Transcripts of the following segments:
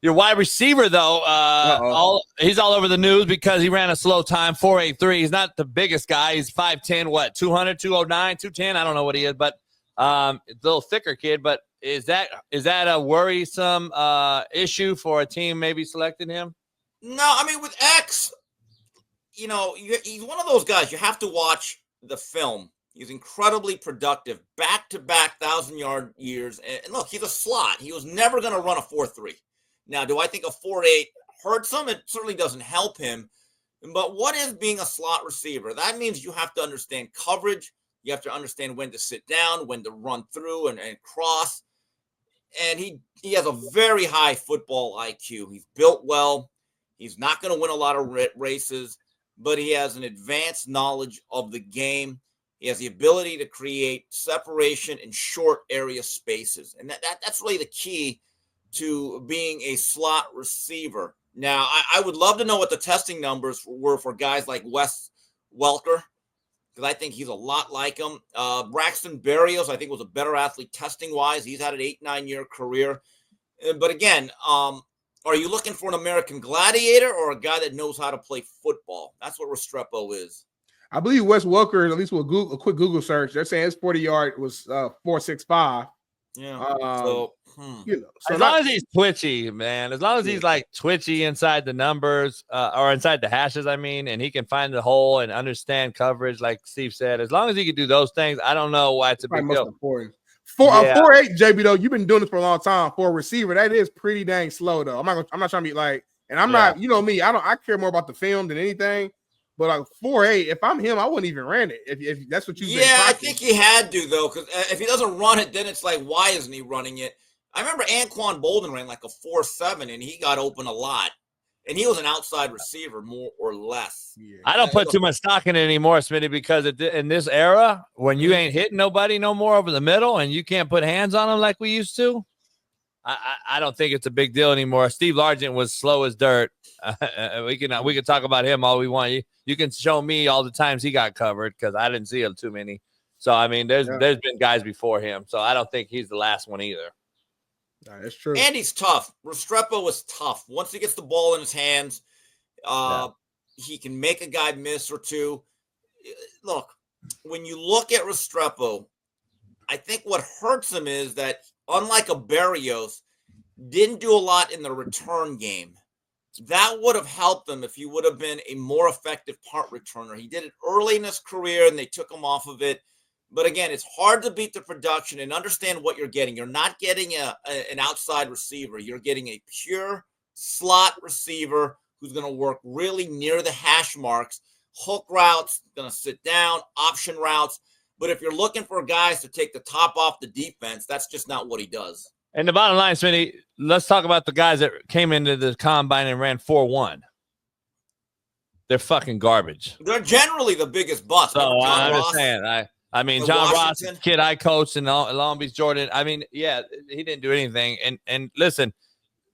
Your wide receiver, though, he's all over the news because he ran a slow time, 4.83. He's not the biggest guy. He's 5'10", 200, 209, 210? I don't know what he is, but a little thicker kid. But is that a worrisome issue for a team maybe selecting him? No, I mean, with X, he's one of those guys. You have to watch the film. He's incredibly productive, back-to-back 1,000-yard years. And look, he's a slot. He was never going to run a 4.3. Now, do I think a 4.8 hurts him? It certainly doesn't help him. But what is being a slot receiver? That means you have to understand coverage. You have to understand when to sit down, when to run through and cross. And he has a very high football IQ. He's built well. He's not going to win a lot of races, but he has an advanced knowledge of the game. He has the ability to create separation in short area spaces. And that's really the key to being a slot receiver. Now, I would love to know what the testing numbers were for guys like Wes Welker, because I think he's a lot like him. Braxton Berrios, I think, was a better athlete testing-wise. He's had an 8-9-year career. But again, are you looking for an American gladiator or a guy that knows how to play football? That's what Restrepo is. I believe Wes Welker, at least with a quick Google search, they're saying his 40-yard was 4.65. Yeah. So as long as he's twitchy, man, as long as he's like twitchy inside the numbers or inside the hashes, I mean, and he can find the hole and understand coverage, like Steve said, as long as he can do those things, I don't know why it's a big deal. 4.8, JB, though, you've been doing this for a long time. For a receiver, that is pretty dang slow, though. I'm not trying to be like, and I'm not, you know me, I care more about the film than anything. But like 4.8, if I'm him, I wouldn't even ran it. If that's what you I think he had to, though, because if he doesn't run it, then it's like, why isn't he running it? I remember Anquan Bolden ran like a 4.7, and he got open a lot. And he was an outside receiver, more or less. Yeah. I don't put too much stock in it anymore, Smitty, because in this era, when you ain't hitting nobody no more over the middle and you can't put hands on them like we used to, I don't think it's a big deal anymore. Steve Largent was slow as dirt. We can talk about him all we want. You can show me all the times he got covered because I didn't see him too many. So I mean, there's been guys before him. So I don't think he's the last one either. That's true. And he's tough. Restrepo was tough. Once he gets the ball in his hands, he can make a guy miss or two. Look, when you look at Restrepo, I think what hurts him is that unlike a Berrios, didn't do a lot in the return game. That would have helped him if he would have been a more effective punt returner. He did it early in his career, and they took him off of it. But again, it's hard to beat the production and understand what you're getting. You're not getting an outside receiver. You're getting a pure slot receiver who's going to work really near the hash marks, hook routes, going to sit down, option routes. But if you're looking for guys to take the top off the defense, that's just not what he does. And the bottom line, Smitty, let's talk about the guys that came into the combine and ran 4.1. They're fucking garbage. They're generally the biggest bust. So I'm just saying, I mean, John Washington. Ross, kid I coached in Long Beach, Jordan. I mean, yeah, he didn't do anything. And listen,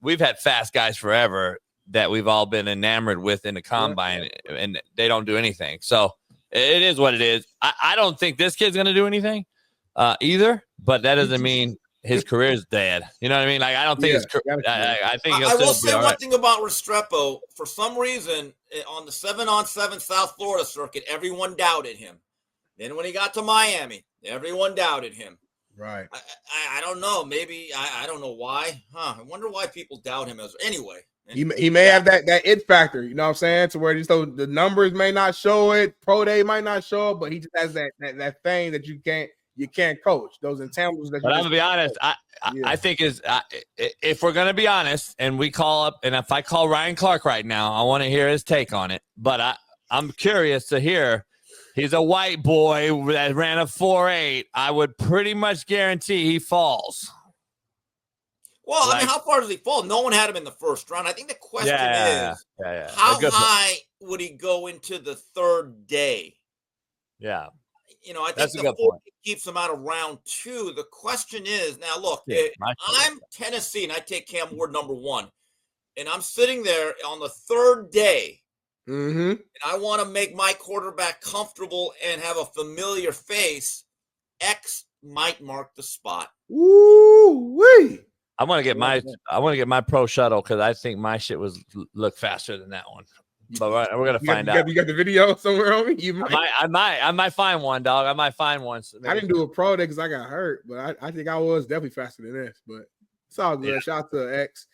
we've had fast guys forever that we've all been enamored with in the combine, and they don't do anything. So it is what it is. I don't think this kid's going to do anything either, but that doesn't mean his career is dead. You know what I mean? Like, I don't think I think I will say one thing about Restrepo. For some reason, on the 7-on-7 South Florida circuit, everyone doubted him. Then when he got to Miami, everyone doubted him. Right. I don't know. Maybe I don't know why. I wonder why people doubt him. Anyway. He may have that it factor, you know what I'm saying? To where the numbers may not show it, pro day might not show it, but he just has that thing that you can't coach. Those intangibles that. But I'm gonna be honest. I think if we're gonna be honest, and we call up, and if I call Ryan Clark right now, I want to hear his take on it. But I'm curious to hear. He's a white boy that ran a 4.8. I would pretty much guarantee he falls. Well, I mean, how far does he fall? No one had him in the first round. I think the question is, how high would he go into the third day? Yeah. I think the 4 keeps him out of round 2. The question is, now look, I'm Tennessee and I take Cam Ward number 1, and I'm sitting there on the third day. Mm-hmm. And I want to make my quarterback comfortable and have a familiar face. X might mark the spot. Woo-wee. I want to get my pro shuttle because I think my shit look faster than that one. But we're gonna find out. You got the video somewhere on me? I might find one, dog. I might find one. So I didn't do a pro day because I got hurt, but I think I was definitely faster than this. But it's all good. Shout out to X.